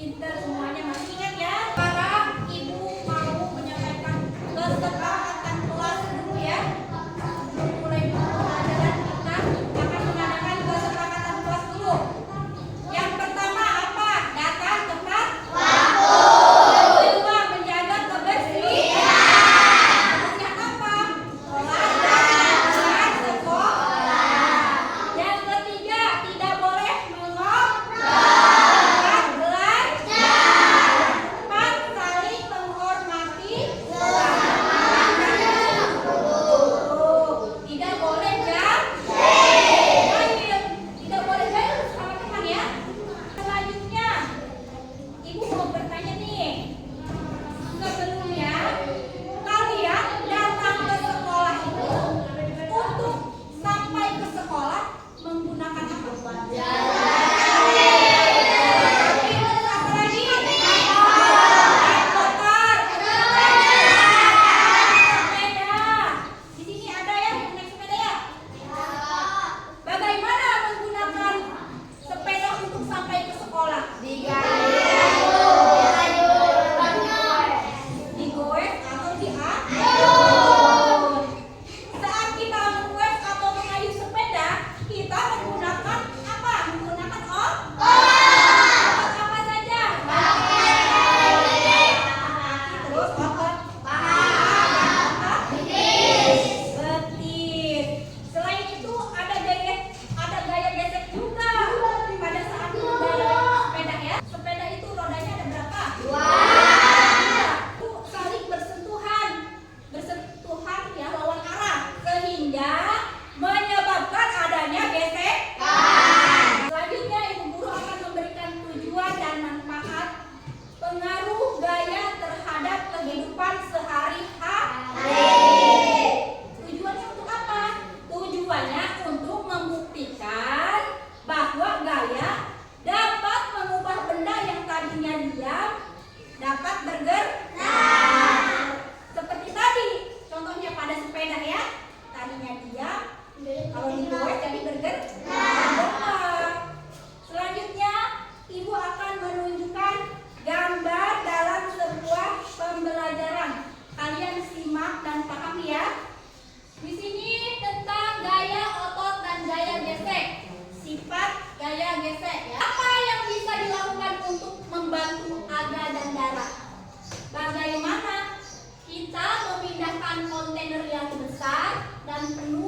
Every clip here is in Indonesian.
Pinter semuanya, masih ingat ya? Sekarang Ibu mau menyampaikan kesepakatan kelas dulu ya. Sebelum mulai pembelajaran kita akan mengadakan kesepakatan kelas dulu. Yang pertama apa? Datang tepat waktu. Yang kedua menjaga kebersihan. Kebersihan apa? Kelas dan sekolah. Yang ketiga tidak boleh mengobrol belajar. Empat, saling menghormati sesama guru. Tidak boleh jahil. Tidak boleh jahil sama teman ya. Selanjutnya, Ibu mau bertanya nih. Sebelumnya kalian datang ke sekolah itu untuk sampai ke sekolah menggunakan apa? Apa lagi? Naik motor, sepeda. Di sini ada yang naik sepeda ya? Bagaimana menggunakan sepeda untuk sampai ke sekolah? Digoes atau diayun. Saat kita menggoes atau mengayuh sepeda, kita menggunakan apa? Menggunakan otot apa saja? Terus otot paha, betis. Selain itu ada gaya gesek juga pada saat mengendarai sepeda ya. Sepeda itu rodanya ada berapa? Itu saling bersentuhan ya lawan arah sehingga menyebabkan adanya gesekan. Selanjutnya Ibu Guru akan memberikan tujuan dan manfaat pengaruh gaya terhadap kehidupan sehari-hari. Tujuannya untuk apa? Tujuannya untuk membuktikan bahwa gaya dapat mengubah benda yang tadinya diam dapat bergerak. Seperti tadi, contohnya pada sepeda ya. Tadinya diam, kalau digoes jadi bergerak. Selanjutnya, Ibu akan menunjukkan gambar dalam sebuah pembelajaran. Kalian simak dan pahami ya. Di sini tentang gaya otot dan gaya gesek. Sifat gaya gesek ya. Apa yang bisa dilakukan untuk membantu aga dan darah? Bagaimana kita memindahkan kontainer yang besar dan penuh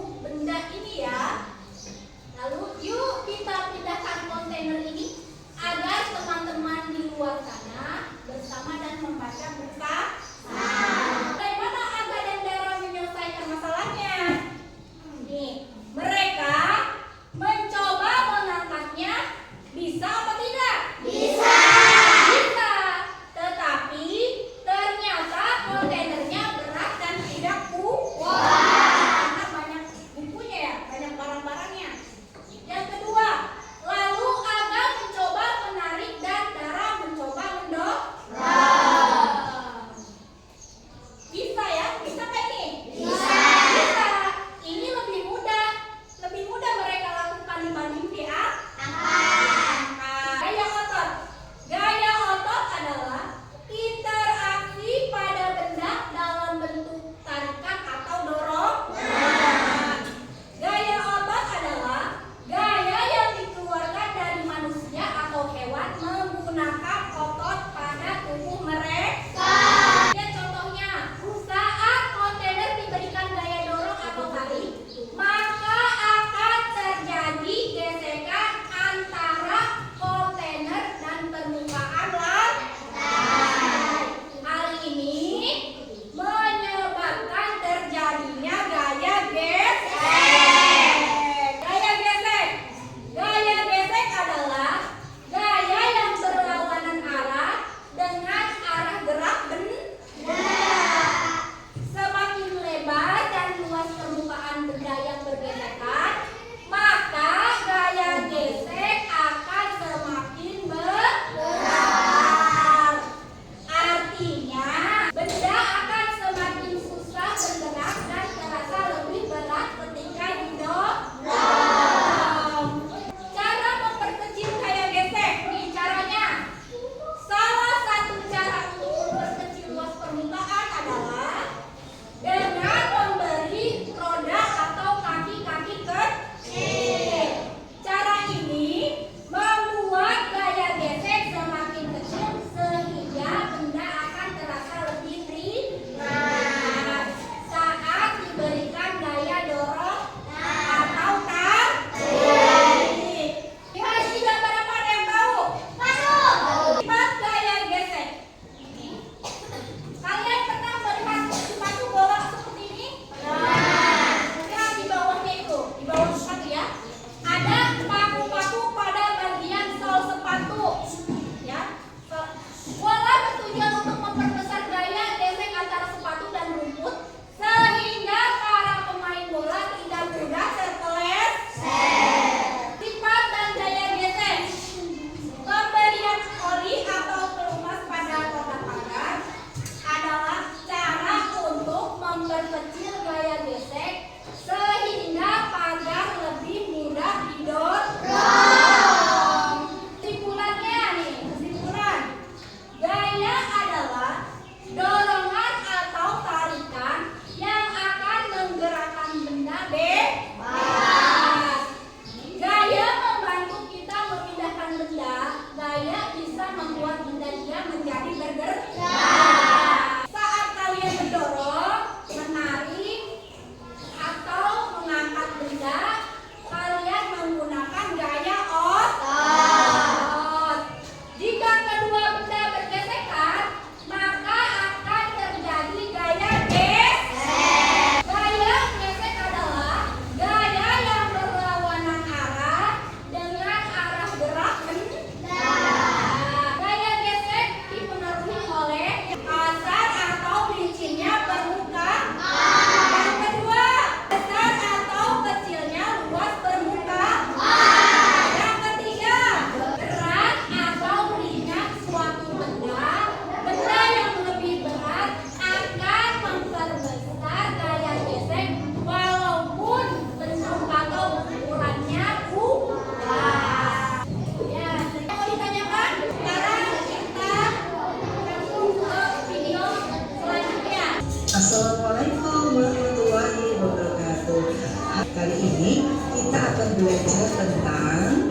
belajar tentang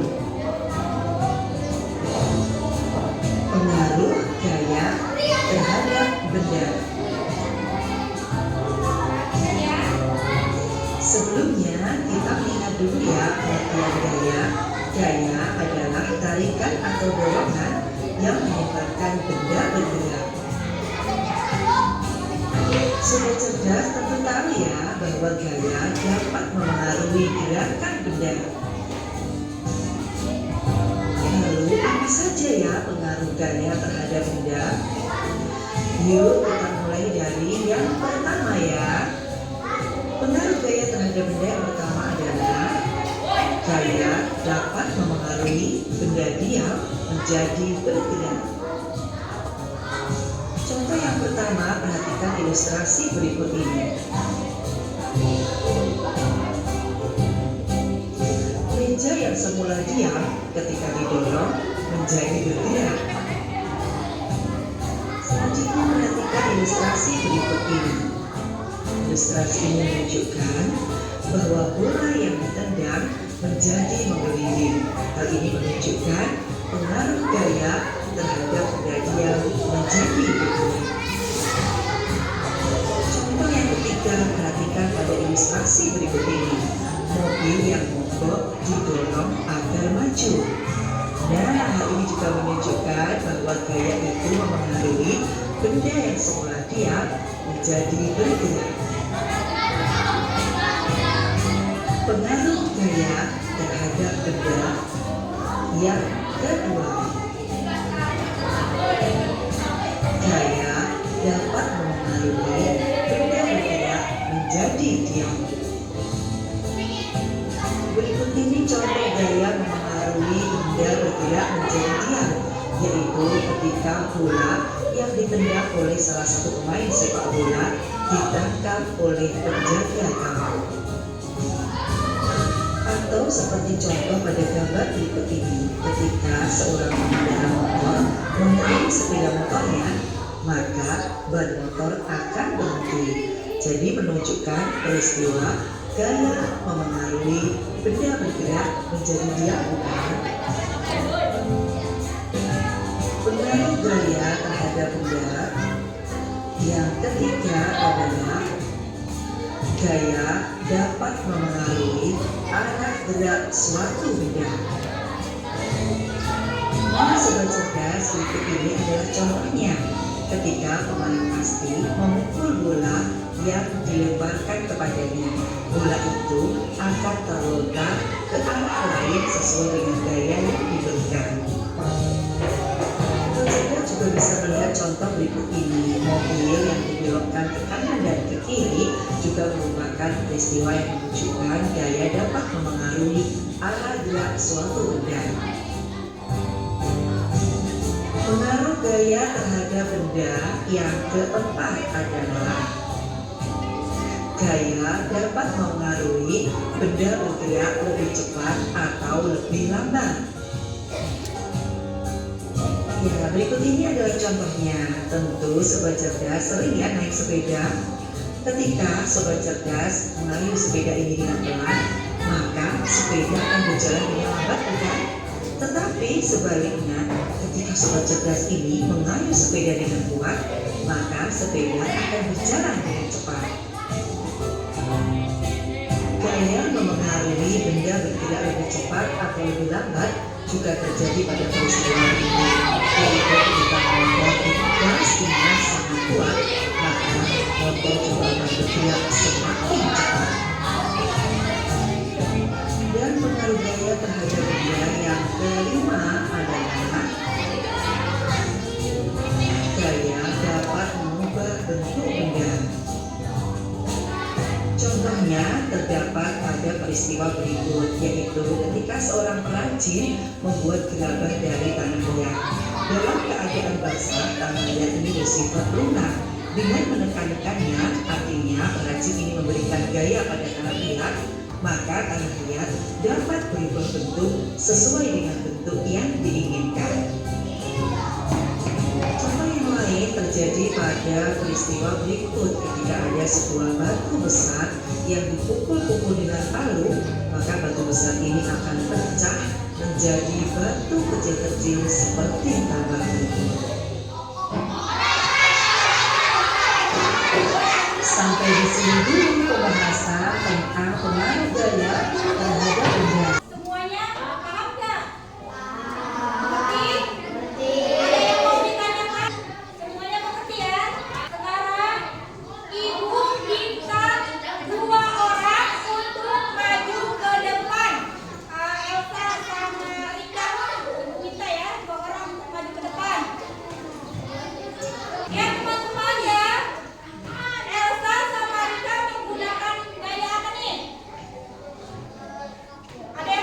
pengaruh gaya terhadap benda. Sebelumnya kita lihat dulu ya pengertian gaya. Gaya adalah tarikan atau dorongan yang menyebabkan benda bergerak. Sobat cerdas tentu tahu ya bahwa gaya dapat memengaruhi gerakan benda. Lalu apa saja ya pengaruh gaya terhadap benda? Yuk kita mulai dari yang pertama ya. Pengaruh gaya terhadap benda yang pertama adalah gaya dapat memengaruhi benda diam menjadi bergerak. Contoh yang pertama, perhatikan ilustrasi berikut ini. Meja yang semula diam ketika didorong menjadi bergerak. Selanjutnya perhatikan ilustrasi berikut ini. Ilustrasi ini menunjukkan bahwa bola yang ditendang menjadi menggelinding. Hal ini menunjukkan pengaruh gaya terhadap benda diam menjadi bergerak. Contoh yang ketiga, perhatikan pada ilustrasi berikut ini. Mobil yang mogok didorong agar maju. Nah, hal ini juga menunjukkan bahwa gaya itu memengaruhi benda yang semula diam menjadi bergerak. Pengaruh gaya terhadap benda yang kedua, gaya dapat memengaruhi benda bergerak menjadi diam. Berikut ini contoh gaya memengaruhi benda bergerak menjadi diam, yaitu ketika bola yang ditendang oleh salah satu pemain sepak bola ditangkap oleh penjaga gawang. Atau seperti contoh pada gambar berikut ini, ketika seorang pengendara motor mengerem sepeda motornya, maka ban motor akan berhenti. Jadi menunjukkan peristiwa gaya memengaruhi benda bergerak menjadi diam, bukan? Pengaruh gaya terhadap benda yang ketiga adalah gaya dapat memengaruhi arah gerak suatu benda. Nah, sobat cerdas, berikut ini adalah contohnya. Ketika pemain pasti memukul bola yang dilemparkan kepadanya, bola itu akan terlontar ke arah lain sesuai dengan gaya yang diberikan. Kita juga bisa melihat contoh berikut ini. Mobil yang dibelokkan ke kanan dan ke kiri juga merupakan peristiwa yang menunjukkan gaya dapat memengaruhi arah gerak suatu benda. Pengaruh gaya terhadap benda yang keempat adalah gaya dapat memengaruhi benda bergerak lebih cepat atau lebih lambat. Ya, berikut ini adalah contohnya. Tentu sobat cerdas sering ya naik sepeda. Ketika sobat cerdas mengayuh sepeda ini dengan pelan, maka sepeda akan berjalan dengan lambat, bukan? Tetapi sebaliknya, ketika sobat cerdas ini mengayuh sepeda dengan kuat, maka sepeda akan berjalan dengan cepat. Gaya memengaruhi benda bergerak lebih cepat atau lebih lambat juga terjadi pada peristiwa ini, yaitu ketika motor digas dengan sangat kuat, maka motor juga akan bergerak semakin cepat. Dan pengaruh gaya terhadap benda yang kelima adalah gaya dapat mengubah bentuk benda. Contohnya terdapat pada peristiwa berikut, yaitu ketika seorang perajin membuat gerabah dari tanah liat. Dalam keadaan basah, tanah liat ini bersifat lunak. Dengan menekan-nekannya, artinya perajin ini memberikan gaya pada tanah liat, maka tanah liat dapat berubah bentuk sesuai dengan bentuk yang diinginkan. Contoh yang lain terjadi pada peristiwa berikut. Ketika ada sebuah batu besar yang dipukul-pukul dengan palu, maka batu besar ini akan pecah menjadi batu kecil-kecil seperti tabak berikut. Sampai di sini dulu pembahasan tentang pengaruh gaya terhadap benda. Semuanya paham nggak? Mengerti? Ada yang mau ditanyakan? Semuanya mengerti ya? Sekarang Ibu minta 2 orang untuk maju ke depan. Elsa sama Rika, Ibu minta ya 2 orang untuk maju ke depan. Ya teman-teman ya. Elsa sama Rika menggunakan gaya apa nih? Ada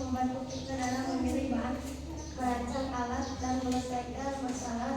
membantu kita dalam memilih bahan, merancang alat, dan menyelesaikan masalah